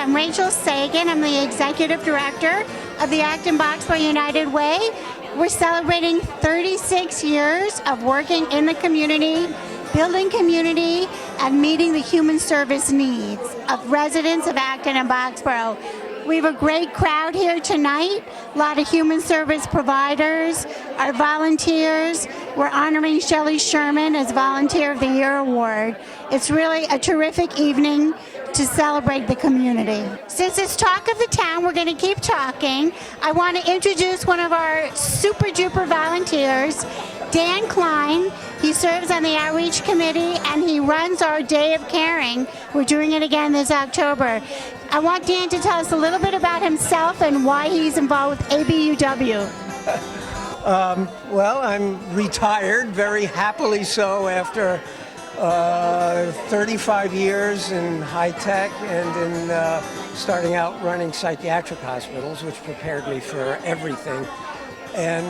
I'm Rachel Sagan. I'm the Executive Director of the Acton-Boxborough United Way. We're celebrating 36 years of working in the community, building community, and meeting the human service needs of residents of Acton and Boxborough. We have a great crowd here tonight, a lot of human service providers, our volunteers. We're honoring Shelley Sherman as Volunteer of the Year Award. It's really a terrific evening to celebrate the community. Since it's Talk of the Town, we're going to keep talking. I want to introduce one of our super duper volunteers, Dan Klein. He serves on the Outreach Committee and he runs our Day of Caring. We're doing it again this October. I want Dan to tell us a little bit about himself and why he's involved with ABUW. Well, I'm retired, very happily so, after 35 years in high tech and in starting out running psychiatric hospitals, which prepared me for everything. And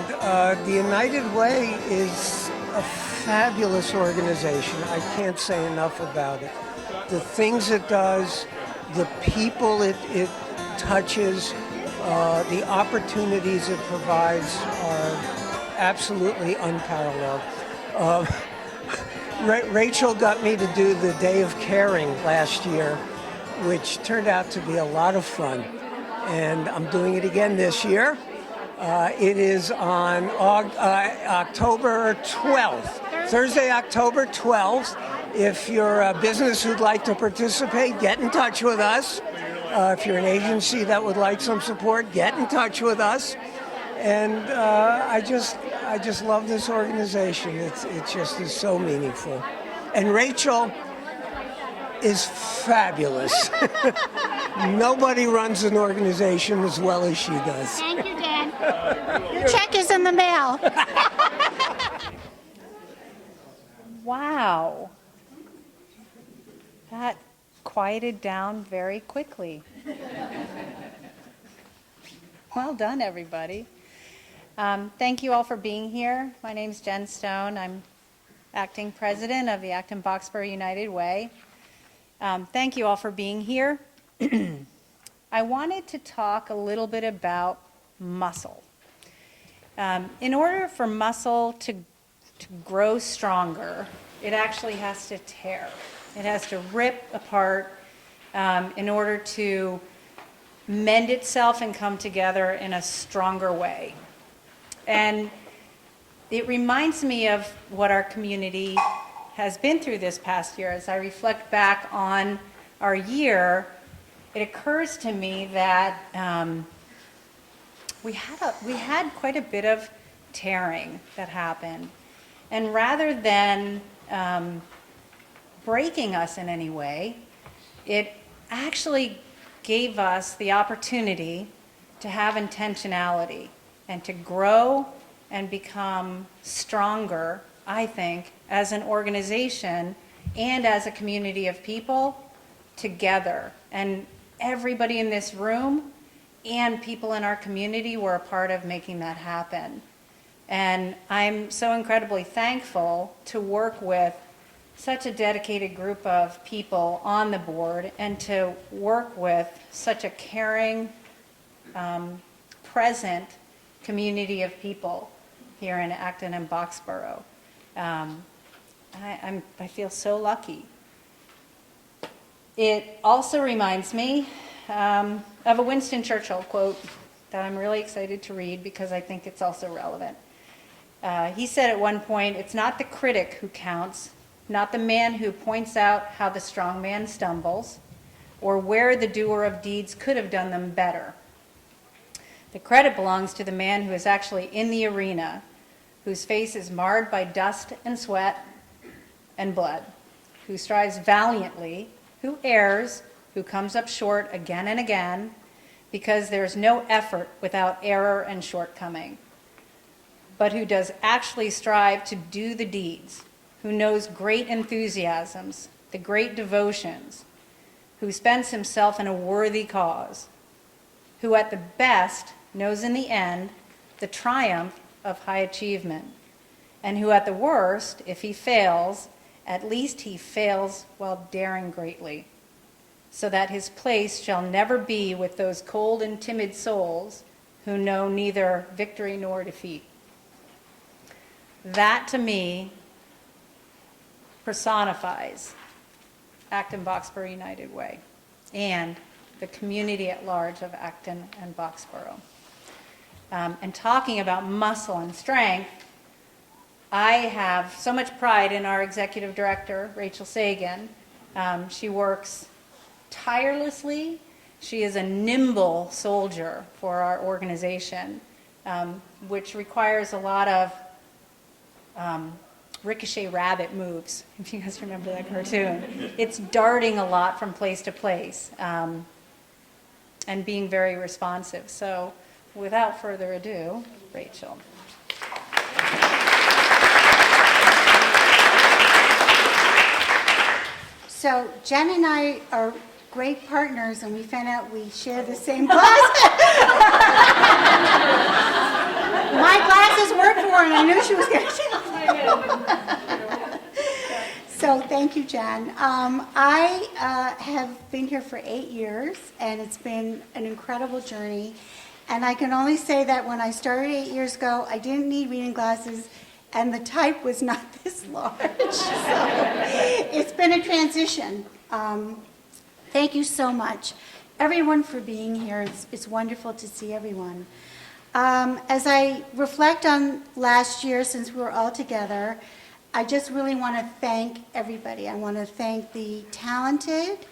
the United Way is a fabulous organization. I can't say enough about it. The things it does, the people it touches, the opportunities it provides are absolutely unparalleled. Rachel got me to do the Day of Caring last year, which turned out to be a lot of fun. And I'm doing it again this year. It is on October 12th, Thursday, October 12th. If you're a business who'd like to participate, get in touch with us. If you're an agency that would like some support, get in touch with us. And I just love this organization. It just is so meaningful. And Rachel is fabulous. Nobody runs an organization as well as she does. Thank you, Dan. Your check is in the mail. Wow. That quieted down very quickly. Well done, everybody. Thank you all for being here. My name's Jen Stone. I'm acting president of the Acton-Boxborough United Way. Thank you all for being here. I wanted to talk a little bit about muscle. In order for muscle to grow stronger, it actually has to tear. It has to rip apart in order to mend itself and come together in a stronger way. And it reminds me of what our community has been through this past year. As I reflect back on our year, it occurs to me that we had quite a bit of tearing that happened. And rather than breaking us in any way, it actually gave us the opportunity to have intentionality and to grow and become stronger, I think, as an organization and as a community of people together. And everybody in this room and people in our community were a part of making that happen. And I'm so incredibly thankful to work with such a dedicated group of people on the board and to work with such a caring, present community of people here in Acton and Boxborough. I feel so lucky. It also reminds me of a Winston Churchill quote that I'm really excited to read because I think it's also relevant. He said at one point, "It's not the critic who counts, not the man who points out how the strong man stumbles, or where the doer of deeds could have done them better. The credit belongs to the man who is actually in the arena, whose face is marred by dust and sweat and blood, who strives valiantly, who errs, who comes up short again and again, because there is no effort without error and shortcoming, but who does actually strive to do the deeds, who knows great enthusiasms, the great devotions, who spends himself in a worthy cause, who at the best knows in the end the triumph of high achievement, and who at the worst, if he fails, at least he fails while daring greatly. so that his place shall never be with those cold and timid souls who know neither victory nor defeat. That, to me, personifies Acton-Boxborough United Way and the community at large of Acton and Boxborough. And talking about muscle and strength, I have so much pride in our executive director, Rachel Sagan. She works tirelessly. She is a nimble soldier for our organization, which requires a lot of ricochet rabbit moves, if you guys remember that cartoon. It's darting a lot from place to place and being very responsive. So without further ado, Rachel. So Jen and I are great partners, and we found out we share the same glasses. My glasses work for her, and I knew she was going to. So thank you, Jen. I have been here for 8 years, and it's been an incredible journey. And I can only say that when I started 8 years ago, I didn't need reading glasses, and the type was not this large. So it's been a transition. Thank you so much, everyone, for being here. It's wonderful to see everyone. As I reflect on last year, since we were all together, I just really want to thank everybody. I want to thank the talented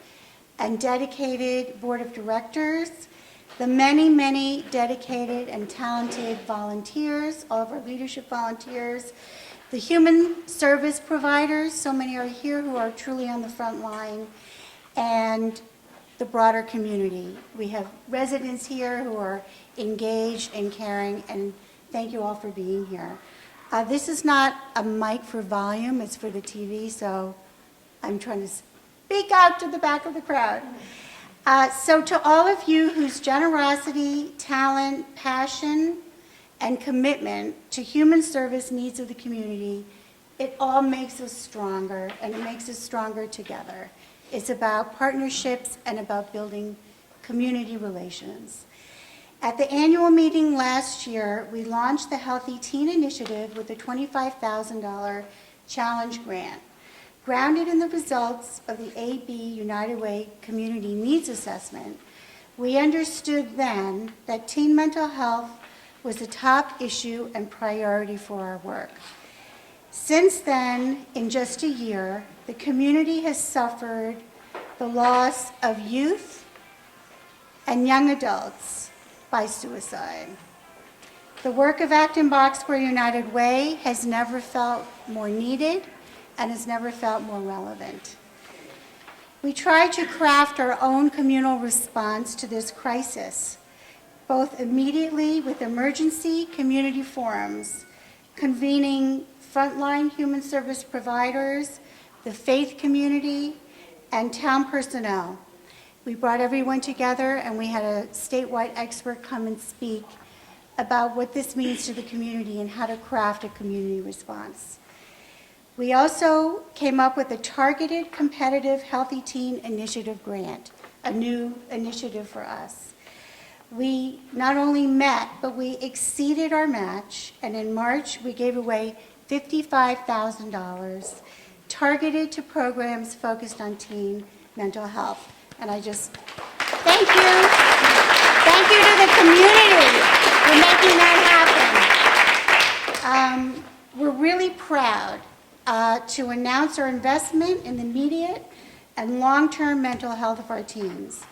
and dedicated board of directors, the many, many dedicated and talented volunteers, all of our leadership volunteers, the human service providers, so many are here who are truly on the front line, and the broader community. We have residents here who are engaged and caring, and thank you all for being here. This is not a mic for volume, it's for the TV, so I'm trying to speak out to the back of the crowd. So to all of you whose generosity, talent, passion, and commitment to human service needs of the community, it all makes us stronger, and it makes us stronger together. It's about partnerships and about building community relations. At the annual meeting last year, we launched the Healthy Teen Initiative with a $25,000 challenge grant. Grounded in the results of the AB United Way Community Needs Assessment, we understood then that teen mental health was a top issue and priority for our work. Since then, in just a year, the community has suffered the loss of youth and young adults by suicide. The work of Acton-Boxborough United Way has never felt more needed and has never felt more relevant. We tried to craft our own communal response to this crisis, both immediately with emergency community forums, convening frontline human service providers, the faith community, and town personnel. We brought everyone together, and we had a statewide expert come and speak about what this means to the community and how to craft a community response. We also came up with a targeted, competitive, Healthy Teen Initiative grant, a new initiative for us. We not only met, but we exceeded our match, and in March, we gave away $55,000 targeted to programs focused on teen mental health. And I just, thank you. Thank you to the community for making that happen. We're really proud to announce our investment in the immediate and long-term mental health of our teens.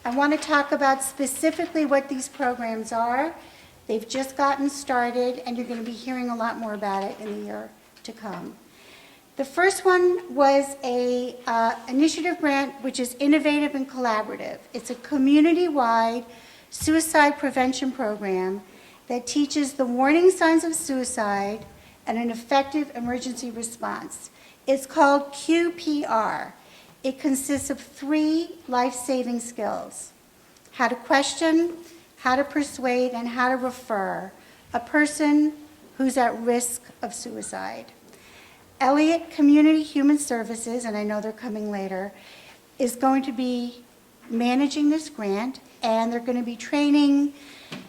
I want to talk about specifically what these programs are. They've just gotten started, and you're going to be hearing a lot more about it in the year to come. The first one was a initiative grant which is innovative and collaborative. It's a community-wide suicide prevention program that teaches the warning signs of suicide and an effective emergency response. It's called QPR. It consists of 3 life-saving skills: how to question, how to persuade, and how to refer a person who's at risk of suicide. Elliott Community Human Services, and I know they're coming later, is going to be managing this grant, and they're going to be training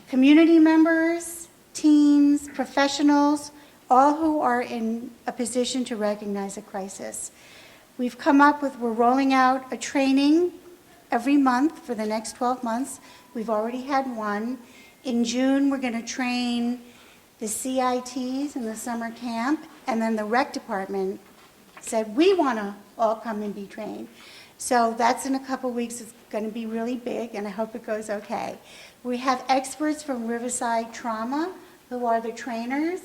community members, teens, professionals, all who are in a position to recognize a crisis. We're rolling out a training every month for the next 12 months. We've already had one. In June, we're going to train the CITs in the summer camp, and then the rec department said, we want to all come and be trained. So that's in a couple weeks. It's going to be really big, and I hope it goes okay. We have experts from Riverside Trauma who are the trainers.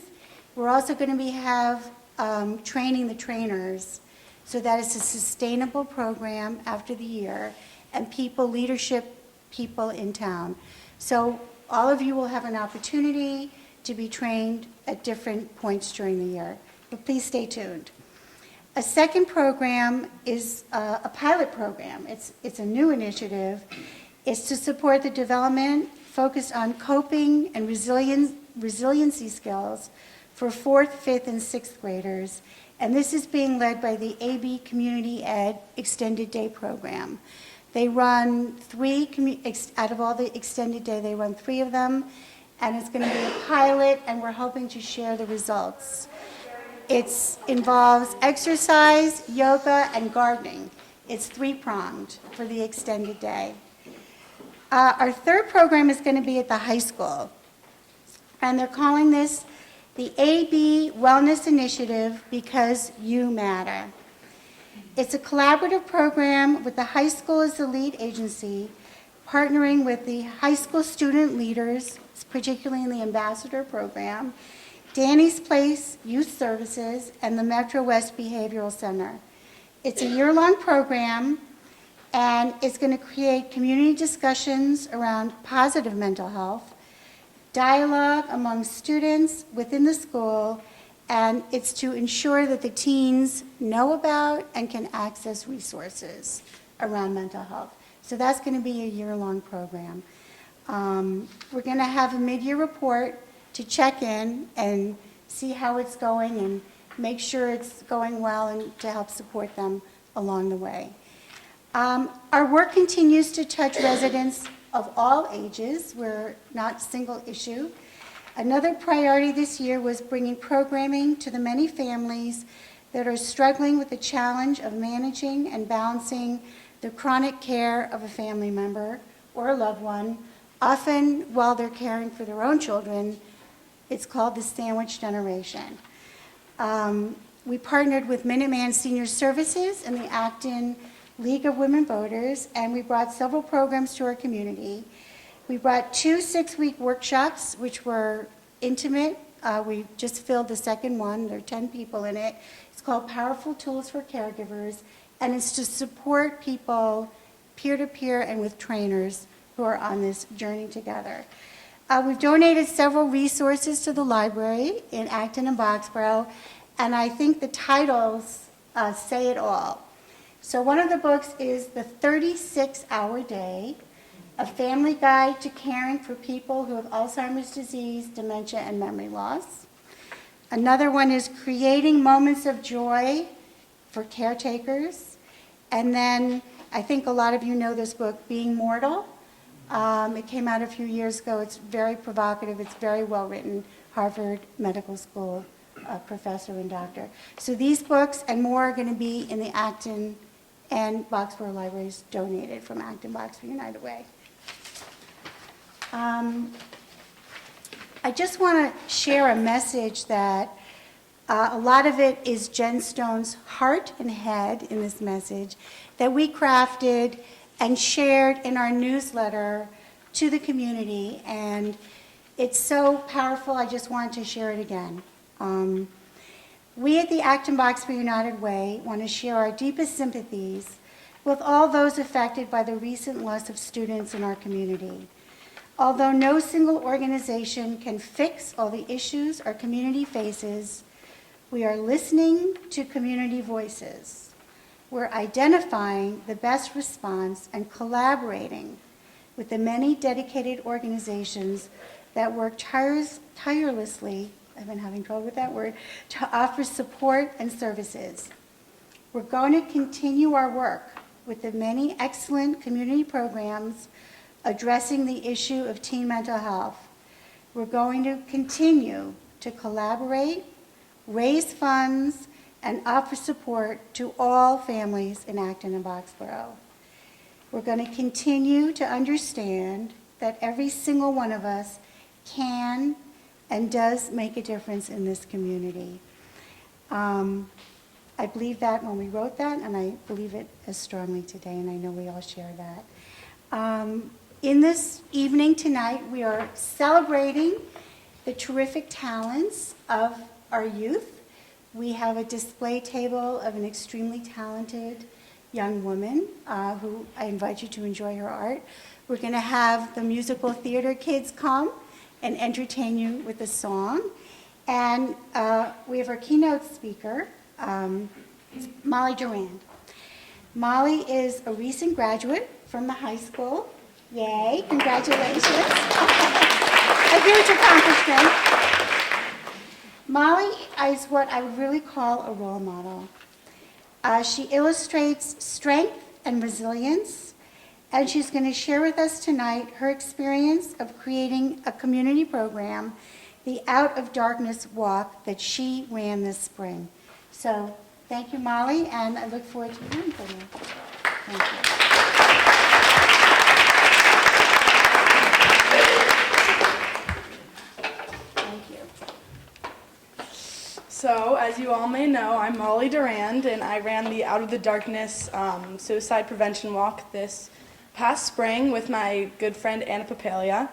We're also going to have training the trainers so that it's a sustainable program after the year, and leadership people in town. So all of you will have an opportunity to be trained at different points during the year. But please stay tuned. A second program is a pilot program. It's a new initiative. It's to support the development focused on coping and resiliency skills for 4th, 5th, and 6th graders. And this is being led by the AB Community Ed Extended Day Program. They run out of all the extended day, they run 3 of them, and it's going to be a pilot, and we're hoping to share the results. It involves exercise, yoga, and gardening. It's 3-pronged for the extended day. Our third program is going to be at the high school, and they're calling this the AB Wellness Initiative Because You Matter. It's a collaborative program with the high school as the lead agency, partnering with the high school student leaders, particularly in the Ambassador Program, Danny's Place Youth Services, and the Metro West Behavioral Center. It's a year-long program, and it's going to create community discussions around positive mental health, dialogue among students within the school, and it's to ensure that the teens know about and can access resources around mental health. So that's going to be a year-long program. We're going to have a mid-year report to check in and see how it's going and make sure it's going well and to help support them along the way. Our work continues to touch residents of all ages. We're not single issue. Another priority this year was bringing programming to the many families that are struggling with the challenge of managing and balancing the chronic care of a family member or a loved one, often while they're caring for their own children. It's called the Sandwich Generation. We partnered with Minuteman Senior Services and the Acton League of Women Voters, and we brought several programs to our community. We brought 2 6-week workshops, which were intimate. We just filled the second one. There are 10 people in it. It's called Powerful Tools for Caregivers, and it's to support people peer-to-peer and with trainers who are on this journey together. We've donated several resources to the library in Acton and Boxborough, and I think the titles say it all. So one of the books is The 36-Hour Day, A Family Guide to Caring for People Who Have Alzheimer's Disease, Dementia, and Memory Loss. Another one is Creating Moments of Joy for Caretakers. And then I think a lot of you know this book, Being Mortal. It came out a few years ago. It's very provocative. It's very well written. Harvard Medical School professor and doctor. So these books and more are going to be in the Acton and Boxborough libraries, donated from Acton-Boxborough United Way. I just want to share a message that a lot of it is Jen Stone's heart and head in this message that we crafted and shared in our newsletter to the community, and it's so powerful. I just wanted to share it again. We at the Acton-Boxborough United Way want to share our deepest sympathies with all those affected by the recent loss of students in our community. Although no single organization can fix all the issues our community faces, we are listening to community voices. We're identifying the best response and collaborating with the many dedicated organizations that work tirelessly, I've been having trouble with that word, to offer support and services. We're going to continue our work with the many excellent community programs addressing the issue of teen mental health. We're going to continue to collaborate, raise funds, and offer support to all families in Acton and Boxborough. We're going to continue to understand that every single one of us can and does make a difference in this community. I believe that when we wrote that, and I believe it as strongly today, and I know we all share that. In this evening tonight, we are celebrating the terrific talents of our youth. We have a display table of an extremely talented young woman who I invite you to enjoy her art. We're going to have the musical theater kids come and entertain you with a song. And we have our keynote speaker, Molly Durand. Molly is a recent graduate from the high school. Yay, congratulations. A huge accomplishment. Molly is what I would really call a role model. She illustrates strength and resilience, and she's going to share with us tonight her experience of creating a community program, the Out of Darkness Walk, that she ran this spring. So thank you, Molly, and I look forward to hearing from you. Thank you. So, as you all may know, I'm Molly Durand, and I ran the Out of the Darkness Suicide Prevention Walk this past spring with my good friend Anna Papalia.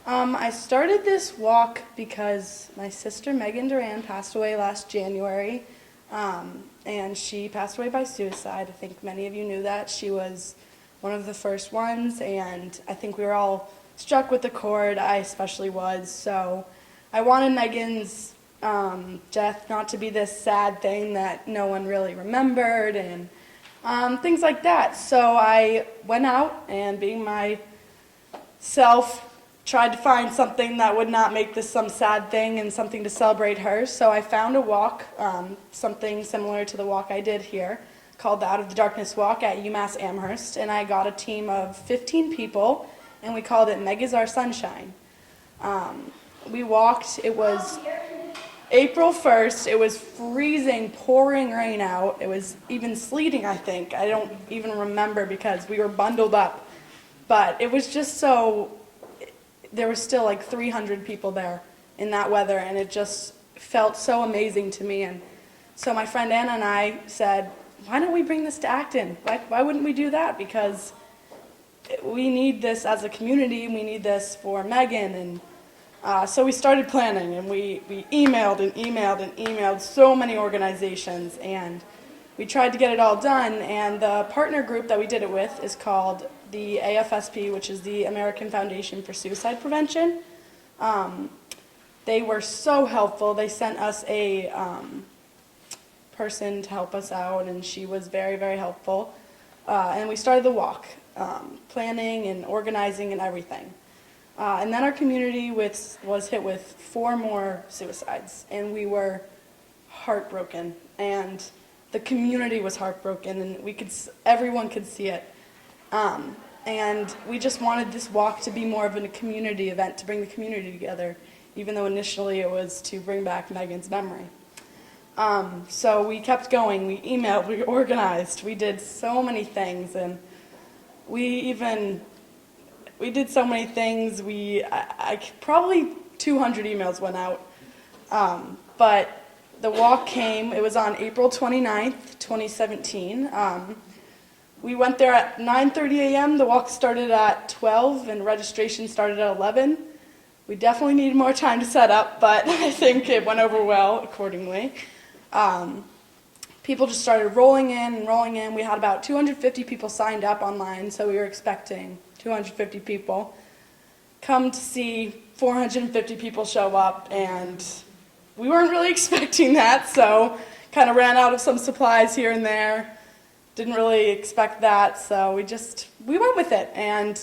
I started this walk because my sister Megan Durand passed away last January, and she passed away by suicide. I think many of you knew that. She was one of the first ones, and I think we were all struck with the chord. I especially was. So I wanted Megan's death not to be this sad thing that no one really remembered and things like that. So I went out and, being myself, tried to find something that would not make this some sad thing and something to celebrate her. So I found a walk, something similar to the walk I did here, called the Out of the Darkness Walk at UMass Amherst, and I got a team of 15 people, and we called it Meg is Our Sunshine. We walked, it was April 1st, it was freezing, pouring rain out. It was even sleeting, I think. I don't even remember because we were bundled up. But it was just so, there were still like 300 people there in that weather, and it just felt so amazing to me. And so my friend Anna and I said, why don't we bring this to Acton? Why wouldn't we do that? Because we need this as a community, and we need this for Megan. And so we started planning, and we emailed and emailed and emailed so many organizations, and we tried to get it all done. And the partner group that we did it with is called the AFSP, which is the American Foundation for Suicide Prevention. They were so helpful. They sent us a person to help us out, and she was very, very helpful. And we started the walk, planning and organizing and everything. And then our community was hit with 4 more suicides, and we were heartbroken, and the community was heartbroken, and everyone could see it. And we just wanted this walk to be more of a community event, to bring the community together, even though initially it was to bring back Megan's memory. So we kept going, we emailed, we organized, we did so many things, and we did so many things. Probably 200 emails went out. But the walk came, it was on April 29th, 2017. We went there at 9:30 a.m. The walk started at 12, and registration started at 11. We definitely needed more time to set up, but I think it went over well accordingly. People just started rolling in and rolling in. We had about 250 people signed up online, so we were expecting 250 people. Come to see 450 people show up, and we weren't really expecting that, so kind of ran out of some supplies here and there. Didn't really expect that, so we went with it. And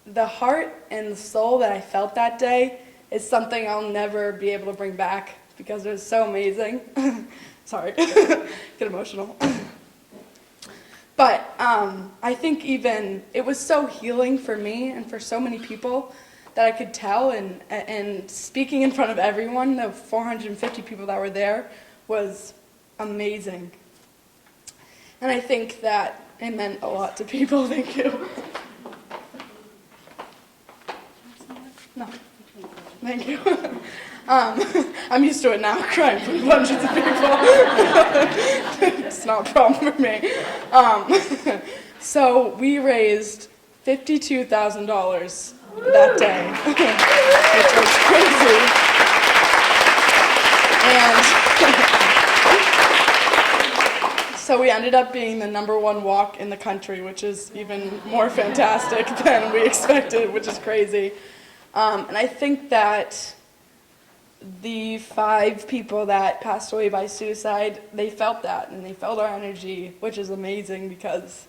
the heart and the soul that I felt that day is something I'll never be able to bring back because it was so amazing. Sorry, get emotional. But I think even it was so healing for me and for so many people that I could tell, and speaking in front of everyone, the 450 people that were there, was amazing. And I think that it meant a lot to people. Thank you. No. Thank you. I'm used to it now, crying for hundreds of people. It's not a problem for me. So we raised $52,000 that day, which was crazy. And so we ended up being the #1 walk in the country, which is even more fantastic than we expected, which is crazy. And I think that the 5 people that passed away by suicide, they felt that, and they felt our energy, which is amazing because,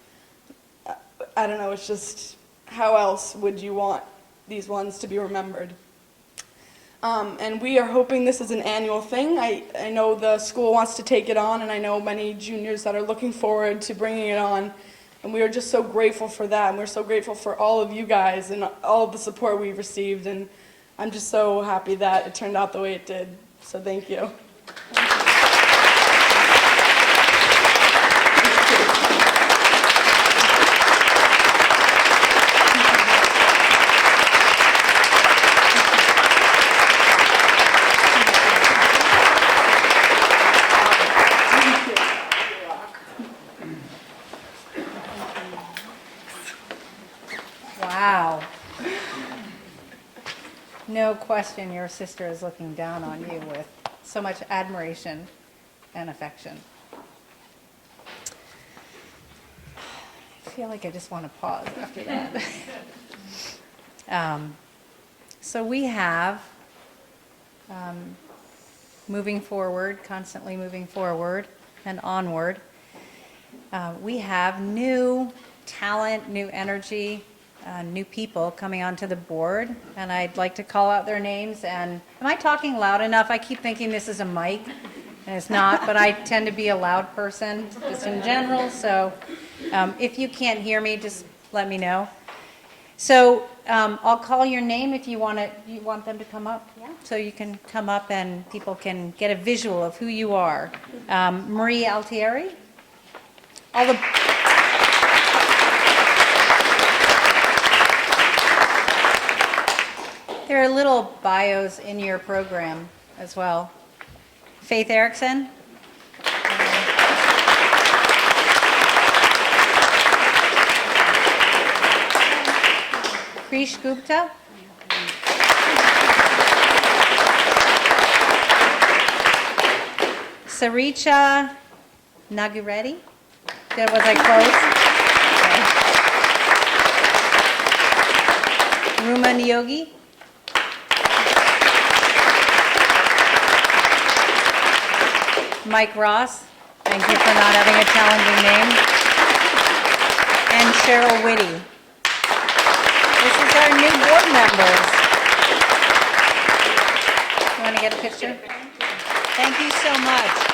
I don't know, it's just, how else would you want these ones to be remembered? And we are hoping this is an annual thing. I know the school wants to take it on, and I know many juniors that are looking forward to bringing it on. And we are just so grateful for that, and we're so grateful for all of you guys and all of the support we've received. And I'm just so happy that it turned out the way it did. So thank you. Wow. No question your sister is looking down on you with so much admiration and affection. I feel like I just want to pause after that. So we have, moving forward, constantly moving forward and onward, we have new talent, new energy, new people coming onto the board, and I'd like to call out their names. And am I talking loud enough? I keep thinking this is a mic, and it's not, but I tend to be a loud person just in general, so if you can't hear me, just let me know. So I'll call your name if you want them to come up. Yeah. So you can come up and people can get a visual of who you are. Marie Altieri. There are little bios in your program as well. Faith Erickson. Krish Gupta. Saricha Nagireddy. Was I close? Okay. Ruman Yogi. Mike Ross, thank you for not having a challenging name. And Cheryl Whitty. This is our new board members. You want to get a picture? Thank you so much.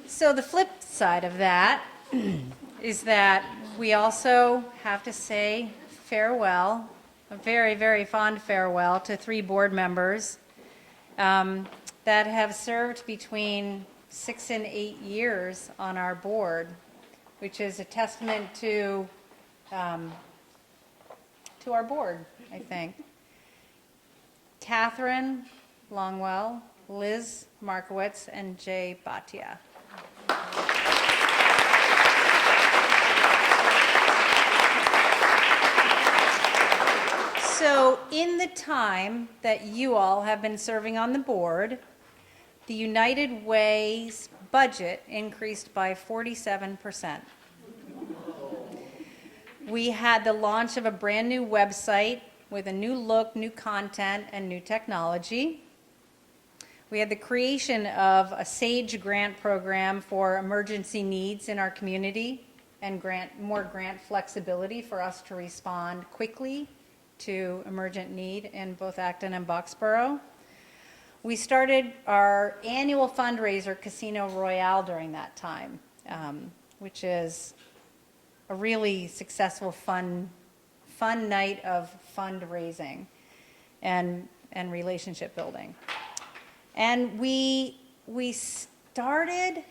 So the flip side of that is that we also have to say farewell, a very, very fond farewell to 3 board members that have served between 6 and 8 years on our board, which is a testament to our board, I think. Catherine Longwell, Liz Markowitz, and Jay Bhatia. So in the time that you all have been serving on the board, the United Way's budget increased by 47%. We had the launch of a brand new website with a new look, new content, and new technology. We had the creation of a SAGE grant program for emergency needs in our community and more grant flexibility for us to respond quickly to emergent need in both Acton and Boxborough. We started our annual fundraiser, Casino Royale, during that time, which is a really successful, fun night of fundraising and relationship building. And we started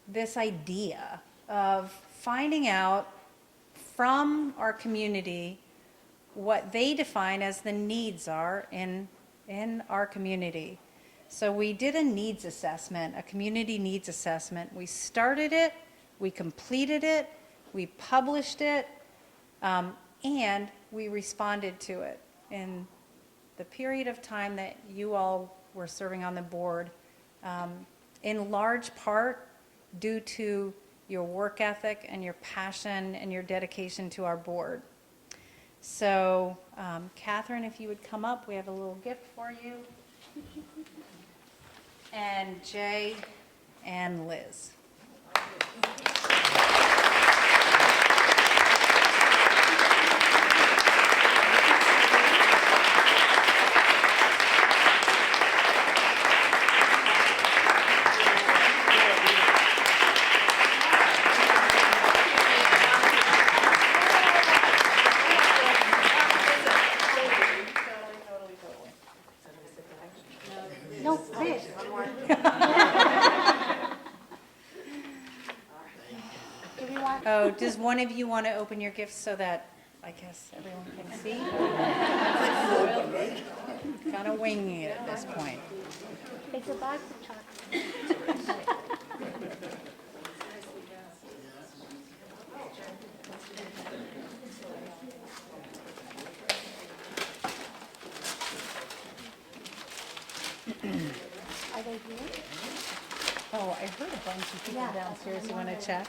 this idea of finding out from our community what they define as the needs are in our community. So we did a needs assessment, a community needs assessment. We started it, we completed it, we published it, and we responded to it in the period of time that you all were serving on the board, in large part due to your work ethic and your passion and your dedication to our board. So, Catherine, if you would come up, we have a little gift for you. And Jay and Liz. No, please. Oh, does one of you want to open your gifts so that, I guess, everyone can see? Kind of winging it at this point. It's a box of chocolate. Are they here? Oh, I heard a bunch of people downstairs. You want to check?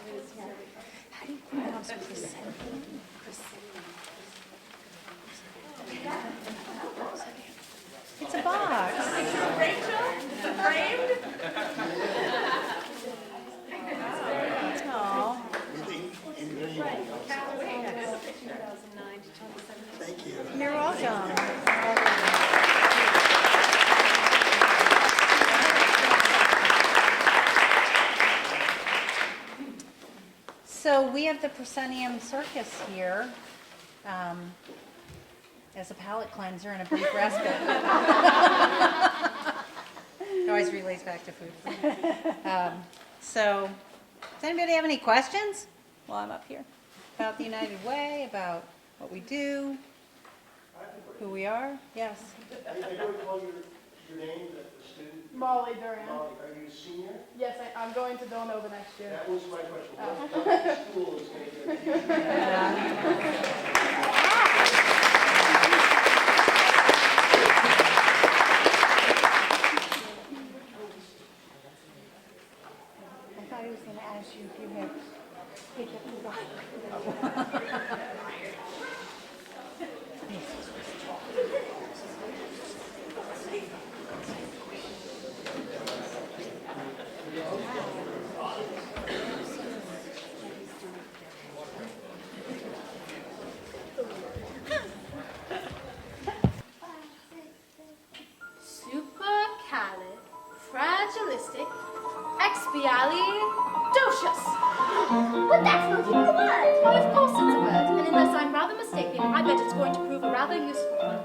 How do you pronounce percent? It's a box. Aw. Thank you. You're welcome. So we have the Proscenium Circus here as a palate cleanser and a brief respite. It always relates back to food. So does anybody have any questions while I'm up here about the United Way, about what we do, who we are? Yes. I don't recall your name, the student. Molly Duran. Molly, are you a senior? Yes, I'm going to Villanova next year. That was my question. What school is going to be? I thought he was going to ask you if you had picked up the box. Supercalifragilisticexpialidocious. But that's not even a word. Well, of course it's a word, and unless I'm rather mistaken, I bet it's going to prove a rather useful one.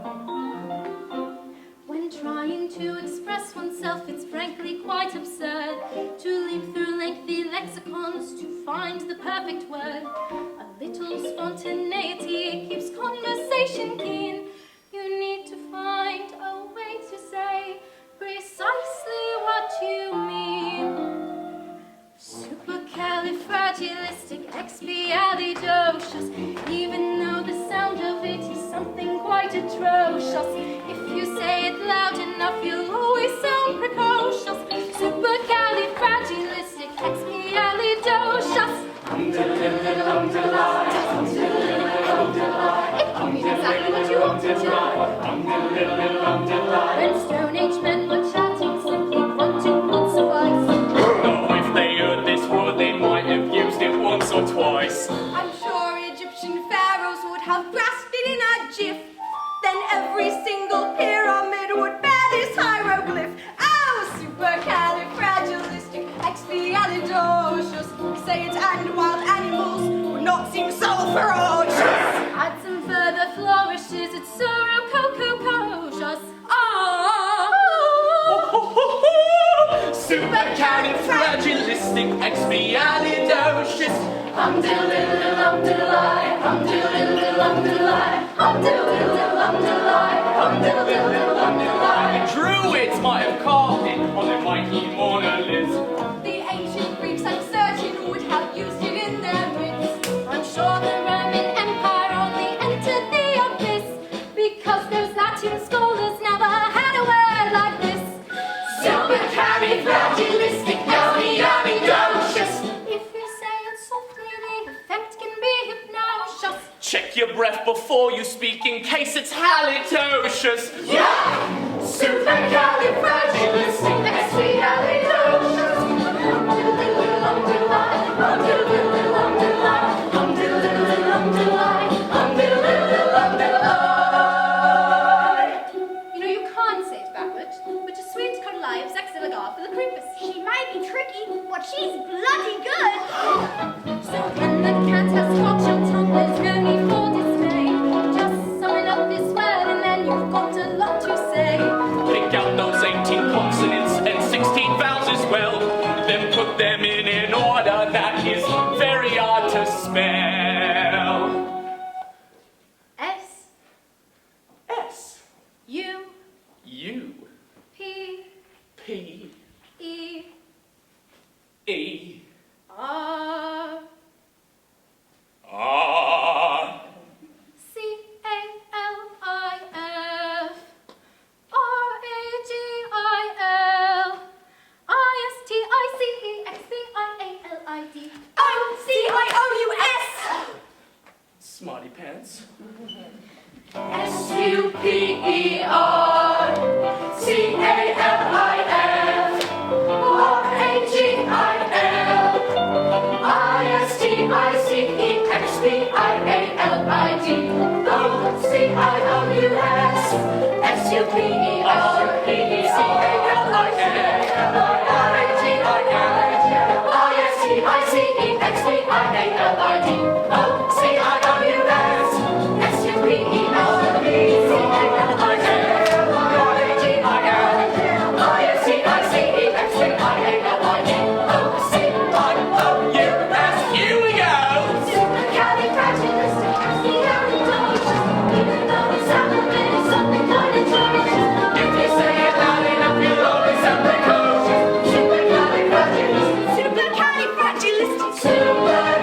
When trying to express oneself, it's frankly quite absurd to leap through lengthy lexicons to find the perfect word. A little spontaneity keeps conversation keen. You need to find a way to say precisely what you mean. Supercalifragilisticexpialidocious. Even though the sound of it is something quite atrocious, if you say it loud enough, you'll always sound precocious. Supercalifragilisticexpialidocious. It can mean exactly what you want it to. When Stone Age men were chatting, simply grunting would suffice. Oh, if they heard this word, they might have used it once or twice. I'm sure Egyptian pharaohs would have grasped it in a jiff. Then every single pyramid would bear this hieroglyph. expialidocious. Hum-diddle-diddle, hum-diddle-I, hum-diddle-diddle, hum-diddle-I, hum-diddle-diddle, hum-diddle-I, hum-diddle-diddle, hum-diddle-I. Druids might have carved it on their mighty monoliths. The ancient Greeks, I'm certain, would have used it in their myths. I'm sure the Roman Empire only entered the abyss because those Latin scholars never had a word like this. Supercalifragilistic, expialidocious. If you say it softly, the effect can be hypnosis. Check your breath before you speak in case it's halitosis. Yeah! Supercalifragilistic, expialidocious. Hum-diddle-diddle, hum-diddle-I, hum-diddle-diddle, hum-diddle-I, hum-diddle-diddle, hum-diddle-I, hum-diddle-diddle, hum-diddle-I. You know, you can't say it backwards, but a sweet cuddle-eye of Zaxilligar for the creepers. She might be tricky, but she's bloody good. So when the cat has caught your tongue, there's no need for dismay. Just summon up this word and then you've got a lot to say. Pick out those 18 consonants and 16 vowels as well. Then put them in an order that is very hard to spell. S, S, U, U, P, P, E, E, R, R, C, A, L, I, F, R, A, G, I, L, I, S, T, I, C, E, X, B, I, A, L, I, D, O, C, I, O, U, S. Smarty pants. S, U, P, E, R, C, A, L, I, F, R, A, G, I, L, I, S, T, I, C, E, X, B, I, A, L, I, D, O, C, I, O, U, S, S, U, P, E, R, C, A, L, I, F, R, A, G, I, L, I, S, T, I, C, E, X, B, I, A, L, I, D, O, C, I, O, U, S, S, U, P, E, R, C, A, L, I, F, R, A, G, I, L, I, S, T, I, C, E, X, B, I, A, L, I, D, O, C, I, O, U, S. Here we go! Supercalifragilisticexpialidocious. Even though it sounds a bit of something kind of atrocious. If you say it loud enough, you'll always sound precocious. Supercalifragilistic, supercalifragilistic, supercalifragilisticexpialidocious.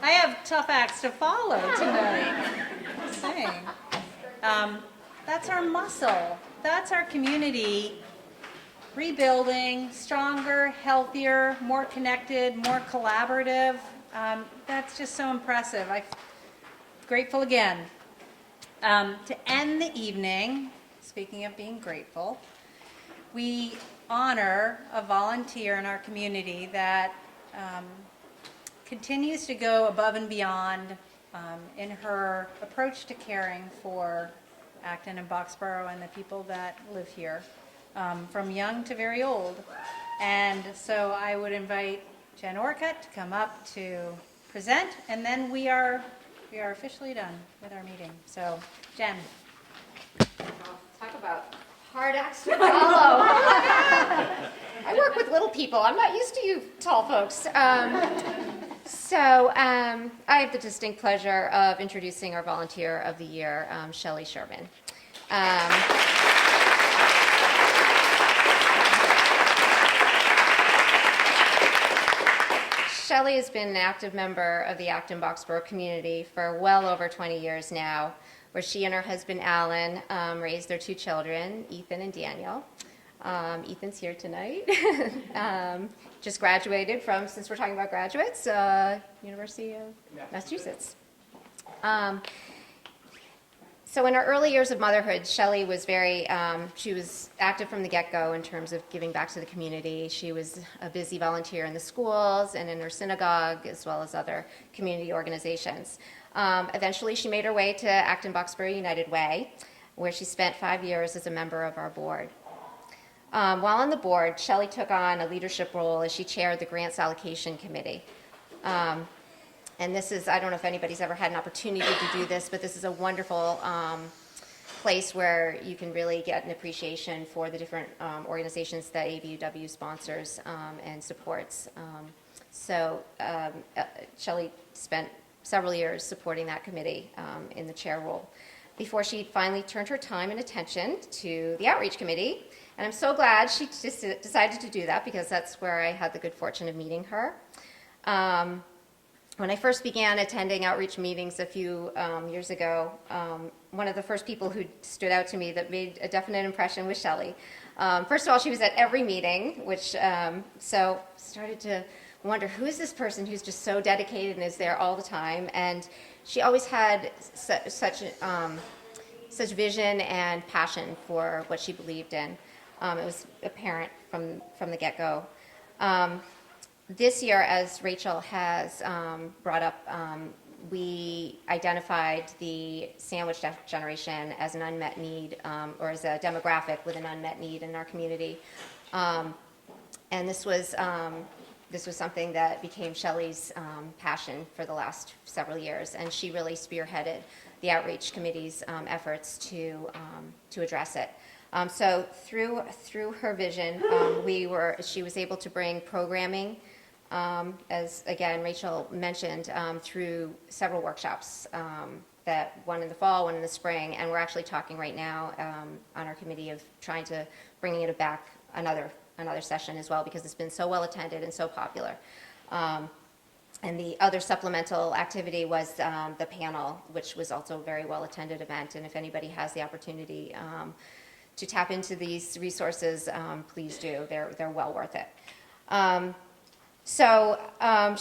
I have tough acts to follow tonight. Just saying. That's our muscle. That's our community rebuilding, stronger, healthier, more connected, more collaborative. That's just so impressive. I'm grateful again. To end the evening, speaking of being grateful, we honor a volunteer in our community that continues to go above and beyond in her approach to caring for Acton and Boxborough and the people that live here, from young to very old. And so I would invite Jen Orcutt to come up to present, and then we are officially done with our meeting. So, Jen. Talk about hard acts to follow. I work with little people. I'm not used to you tall folks. I have the distinct pleasure of introducing our Volunteer of the Year, Shelley Sherman. Shelley has been an active member of the Acton-Boxborough community for well over 20 years now, where she and her husband Alan raised their two children, Ethan and Daniel. Ethan's here tonight. Just graduated from, since we're talking about graduates, University of Massachusetts. So in her early years of motherhood, Shelley was she was active from the get-go in terms of giving back to the community. She was a busy volunteer in the schools and in her synagogue, as well as other community organizations. Eventually, she made her way to Acton-Boxborough United Way, where she spent 5 years as a member of our board. While on the board, Shelley took on a leadership role as she chaired the Grants Allocation Committee. And this is, I don't know if anybody's ever had an opportunity to do this, but this is a wonderful place where you can really get an appreciation for the different organizations that ABUW sponsors and supports. Shelley spent several years supporting that committee in the chair role before she finally turned her time and attention to the Outreach Committee. And I'm so glad she just decided to do that, because that's where I had the good fortune of meeting her. When I first began attending outreach meetings a few years ago, one of the first people who stood out to me that made a definite impression was Shelley. First of all, she was at every meeting, which so started to wonder, who is this person who's just so dedicated and is there all the time? And she always had such vision and passion for what she believed in. It was apparent from the get-go. This year, as Rachel has brought up, we identified the sandwich generation as an unmet need, or as a demographic with an unmet need in our community. And this was something that became Shelley's passion for the last several years, and she really spearheaded the outreach committee's efforts to address it. So through her vision, she was able to bring programming, as again Rachel mentioned, through several workshops, that one in the fall, one in the spring, and we're actually talking right now on our committee of trying to bringing it back another session as well, because it's been so well attended and so popular. And the other supplemental activity was the panel, which was also a very well attended event. And if anybody has the opportunity to tap into these resources, please do. They're well worth it. So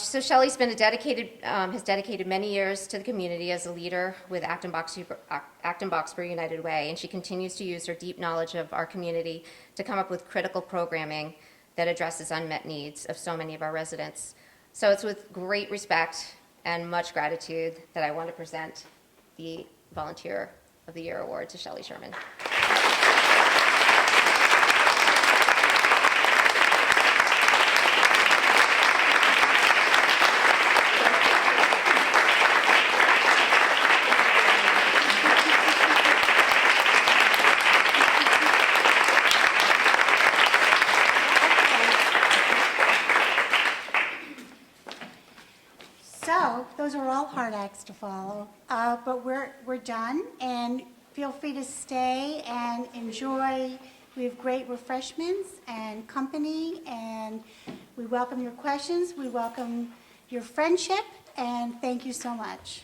Shelley's been has dedicated many years to the community as a leader with Acton-Boxborough United Way, and she continues to use her deep knowledge of our community to come up with critical programming that addresses unmet needs of so many of our residents. So it's with great respect and much gratitude that I want to present the Volunteer of the Year Award to Shelley Sherman. So those are all hard acts to follow, but we're done, and feel free to stay and enjoy. We have great refreshments and company, and we welcome your questions. We welcome your friendship, and thank you so much.